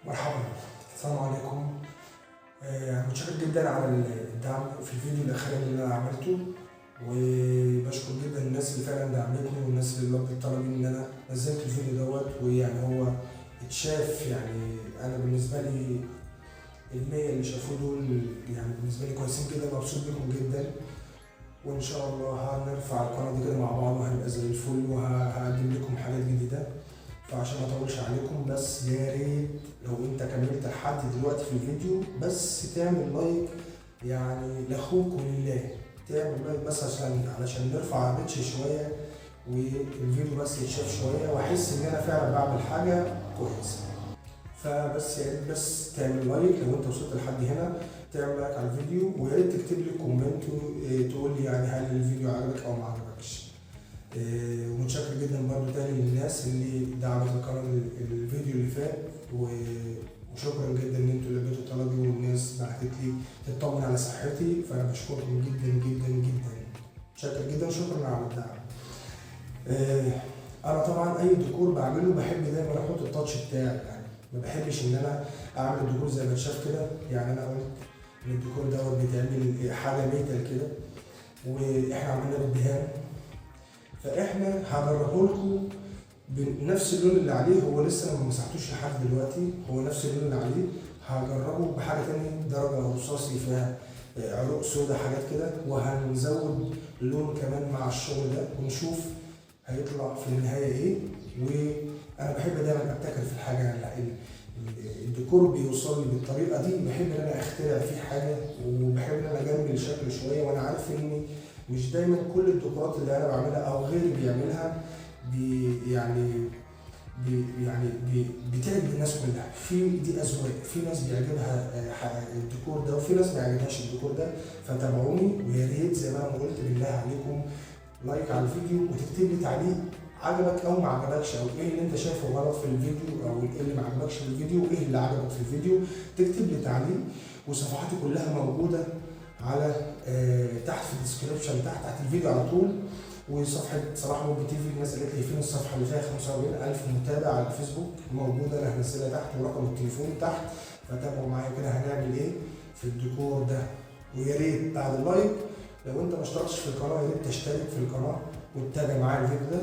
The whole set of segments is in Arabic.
مرحبا. السلام عليكم. متشكر جدا على الدعم في الفيديو الاخير اللي انا عملته، وبشكر جدا الناس اللي فعلا دعمتني والناس اللي لبت طلبي ان انا نزلت الفيديو دوت، ويعني هو اتشاف. يعني انا بالنسبه لي المية اللي شافوه دول يعني بالنسبه لي كويسين جدا، مبسوط بيكم جدا. وان شاء الله هنرفع القناه دي كده مع بعض وهنبقى زي الفل، وهقدم لكم حاجات جديده. فعشان ما اطولش عليكم، بس يا ريت لو انت كملت لحد دلوقتي في الفيديو بس تعمل لايك، يعني لاخوك ولله. تعمل لايك بس علشان نرفع الريتش شويه، والفيديو بس يتشاف شويه، واحس ان انا فعلا بعمل حاجه كويسه. فبس يا ريت بس تعمل لايك لو انت وصلت لحد هنا، تعمل لايك على الفيديو، ويا ريت تكتب لي كومنت تقول لي يعني هل الفيديو عجبك او ما عجبكش. ومتشكر جدا برضو تاني للناس اللي دعمت القناة الفيديو اللي فات، وشكرا جدا ان انتوا لبيتوا طلبي، والناس بعتت لي تطمن على صحتي، فانا بشكركم جدا جدا جدا. متشكر جدا، شكرا على الدعم. انا طبعا اي ديكور بعمله بحب دايما احط التاتش بتاعي، يعني ما بحبش ان انا اعمل الديكور زي ما اتشاف كده. يعني انا قلت ان الديكور دوت بيتعمل حاجه ميتال كده، واحنا عملنا بالدهان. فاحنا هجربه لكم بنفس اللون اللي عليه، هو لسه انا ما مسحتوش لحد دلوقتي، هو نفس اللون اللي عليه. هجربه بحاجه تانية درجه رصاصي فيها عروق سودا حاجات كده، وهنزود لون كمان مع الشغل ده ونشوف هيطلع في النهايه ايه. وانا بحب دايما ابتكر في الحاجه، يعني الديكور بيوصل لي بالطريقه دي، بحب ان انا اخترع فيه حاجه، وبحب ان انا اجمل شكله شويه. وانا عارف ان مش دايما كل الديكورات اللي انا بعملها او غيري بيعملها يعني بتعجب الناس كلها. دي اذواق، في ناس بيعجبها الديكور ده، وفي ناس ما يعجبهاش الديكور ده. فتابعوني، ويا ريت زي ما انا قلت بالله عليكم لايك على الفيديو، وتكتب لي تعليق عجبك او ما عجبكش، او ايه اللي انت شايفه غلط في الفيديو، او ايه اللي ما عجبكش في الفيديو، وايه اللي عجبك في الفيديو. تكتب لي تعليق، وصفحاتي كلها موجوده على تحت في الديسكربشن، تحت الفيديو على طول. وصفحه صلاح موبي تي في، الناس قالت لي فين الصفحه اللي فيها 45000 متابع على الفيسبوك، موجوده، انا هنزلها تحت، ورقم التليفون تحت. فتابعوا معايا كده هنعمل ايه في الديكور ده. ويا ريت بعد اللايك لو انت ما اشتركتش في القناه، يا ريت تشترك في القناه وتتابع معايا الفيديو ده.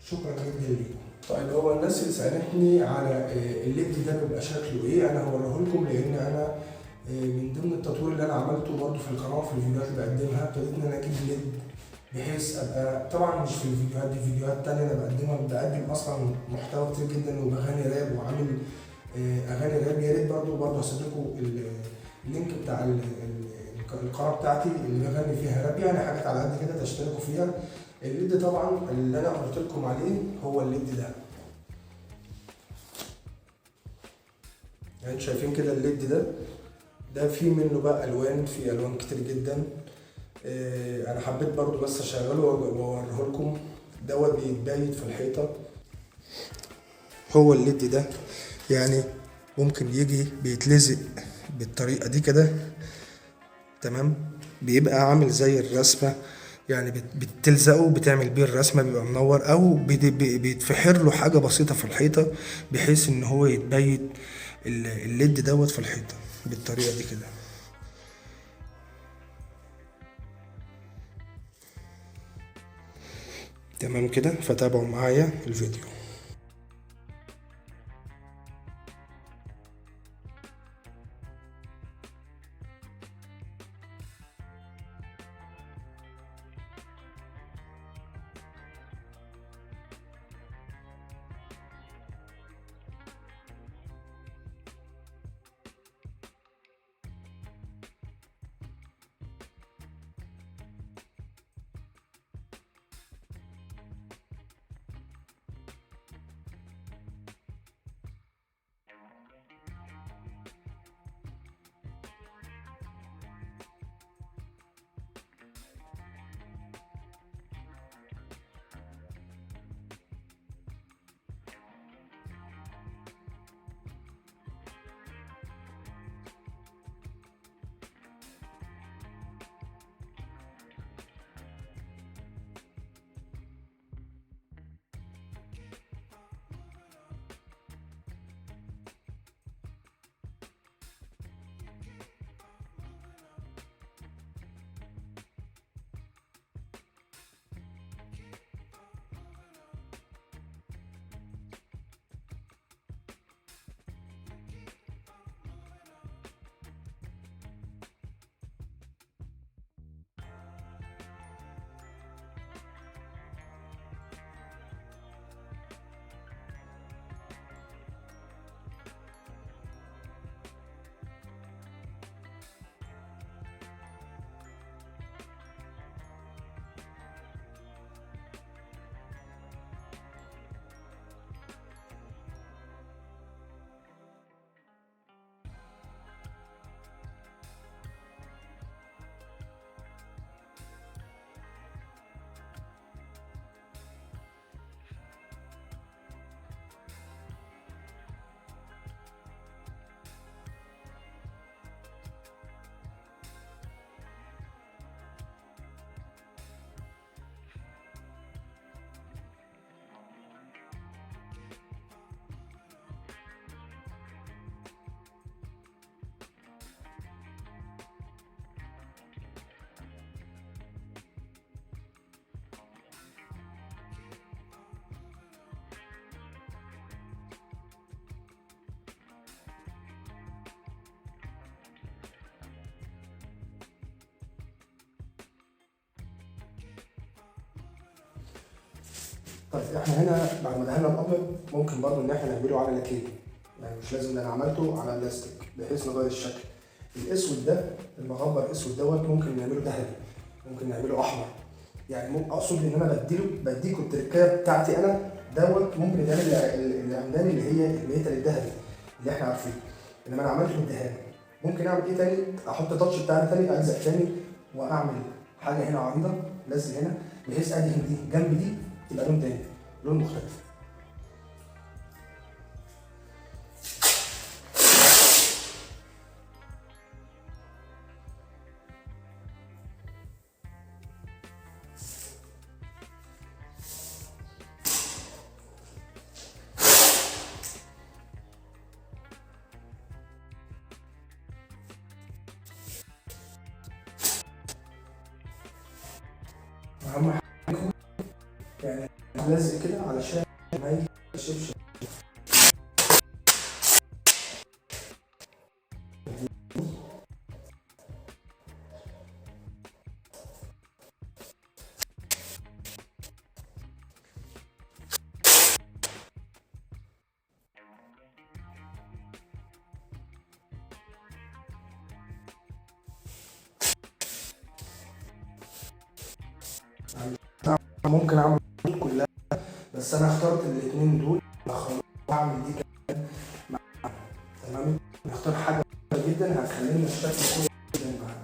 شكرا جدا ليكم. طيب، هو الناس اللي سالتني على الليد ده بيبقى شكله ايه، انا هوريه لكم، لان انا من ضمن التطوير اللي انا عملته برضه في القناه في الفيديوهات اللي بقدمها، ابتديت ان انا اجيب ليد، بحيث ابقى طبعا مش في الفيديوهات دي، فيديوهات تانية انا بقدم اصلا محتوى كتير جدا، وبغني راب وعامل اغاني راب. يا ريت برضه هسيب لكم اللينك بتاع القناه بتاعتي اللي بغني فيها راب، يعني حاجات على قد كده تشتركوا فيها. الليد طبعا اللي انا قلت لكم عليه هو الليد ده، يعني انتوا شايفين كده الليد ده في منه بقى الوان، في الوان كتير جدا. انا حبيت برضو بس اشغله واوريه لكم. دوت بيتبايت في الحيطه. هو الليد ده يعني ممكن يجي بيتلزق بالطريقه دي كده، تمام. بيبقى عامل زي الرسمه، يعني بتلزقه، بتعمل بيه الرسمه، بيبقى منور، او بيتفحر له حاجه بسيطه في الحيطه، بحيث ان هو يتبيت الليد دوت في الحيطه بالطريقه دي كده. تمام كده، فتابعوا معايا الفيديو. طيب احنا هنا بعد ما دهنا الابيض ممكن برضو ان احنا نعمله على لاكيه، يعني مش لازم انا عملته على بلاستيك بحيث نغير الشكل. الاسود ده المغبر الاسود دوت ممكن نعمله ذهبي، ممكن نعمله احمر، يعني اقصد ان انا بديكوا التركايه بتاعتي انا دوت ممكن يتعمل العمدان اللي هي الميتال الذهبي اللي احنا عارفينه، انما انا عملته بالدهان. ممكن اعمل ايه تاني؟ احط تاتش بتاعي تاني، الزق تاني واعمل حاجه هنا عريضه لازق هنا بحيث ادهن دي جنب دي تبقى لون تاني، لون مختلف. اهم حاجه يعني لازق كده علشان ما يشبش. ممكن اعمل كلها بس انا اخترت الاثنين دول واعمل دي كمان. تمام، نختار حاجه جدا هتخلينا الشكل كويس جدا معانا.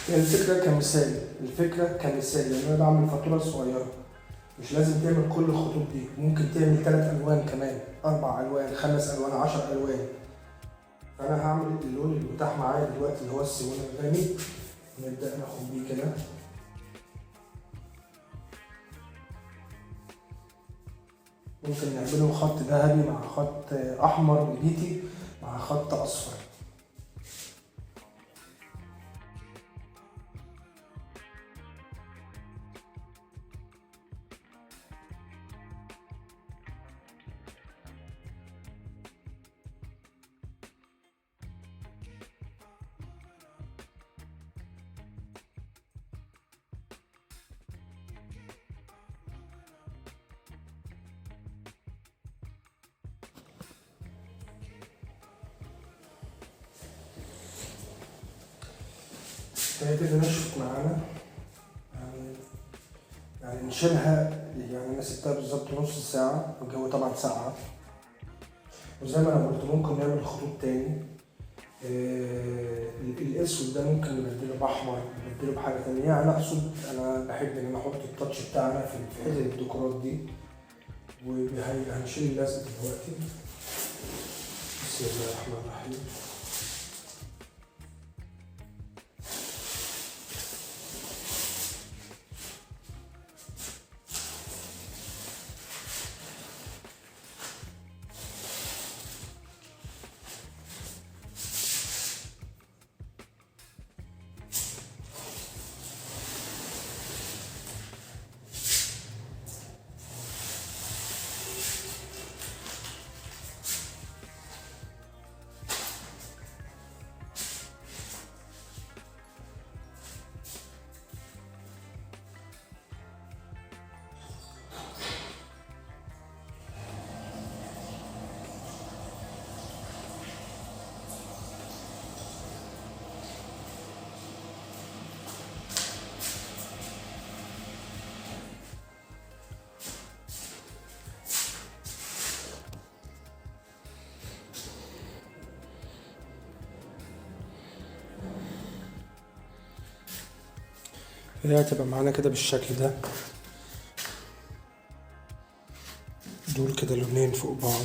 الفكره كمثال لان انا بعمل فاتوره صغيره، مش لازم تعمل كل الخطوط دي، ممكن تعمل 3 الوان كمان، 4 الوان، 5 الوان، 10 الوان. فانا هعمل اللون المتاح معايا دلوقتي اللي هو السيمون الغامق، نبدا ناخد بيه كده. ممكن نعمله خط ذهبي مع خط احمر نبيتي مع خط اصفر. ابتدت نشفت معانا، يعني نشيلها، يعني انا سبتها بالظبط نص ساعة، والجو طبعا ساقعة، وزي ما انا قلت ممكن نعمل خطوط تاني. الاسود ده ممكن نبدله باحمر، نبدله بحاجة تانية، يعني اقصد انا بحب ان انا احط التاتش بتاعنا في حتة الديكورات دي. وهنشيل اللزق دلوقتي. بسم الله الرحمن الرحيم. هي هتبقى معانا كده بالشكل ده، دول كده لونين فوق بعض.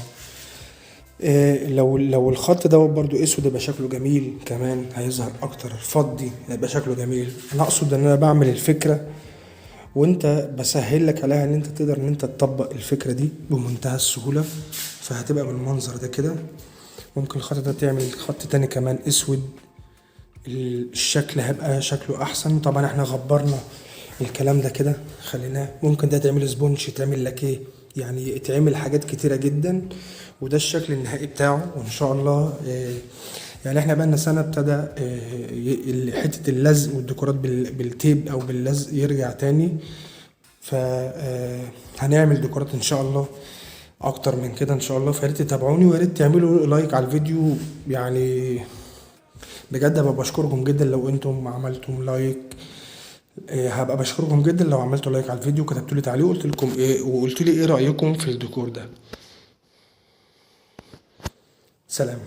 لو الخط دوت برضو اسود يبقى شكله جميل، كمان هيظهر اكتر. فضي هيبقى شكله جميل. انا اقصد ان انا بعمل الفكرة وانت بسهل لك عليها، ان انت تقدر ان انت تطبق الفكرة دي بمنتهى السهولة. فهتبقى بالمنظر ده كده. ممكن الخط ده تعمل خط تاني كمان اسود، الشكل هيبقى شكله احسن. طبعا احنا غبرنا الكلام ده كده، خليناه. ممكن ده تعمل سبونج، تعمل لاكيه، يعني تعمل حاجات كتيرة جدا. وده الشكل النهائي بتاعه. وان شاء الله يعني احنا بقالنا سنة ابتدى حتة اللزق والديكورات بالتيب او باللزق يرجع تاني. ف هنعمل ديكورات ان شاء الله اكتر من كده ان شاء الله. فياريت تتابعوني، وياريت تعملوا لايك على الفيديو. يعني بجد هبقى بشكركم جدا لو انتم عملتم لايك. هبقى بشكركم جدا لو عملتوا لايك على الفيديو، كتبتوا لي تعليق قلت لكم ايه، وقلت لي ايه رايكم في الديكور ده. سلام.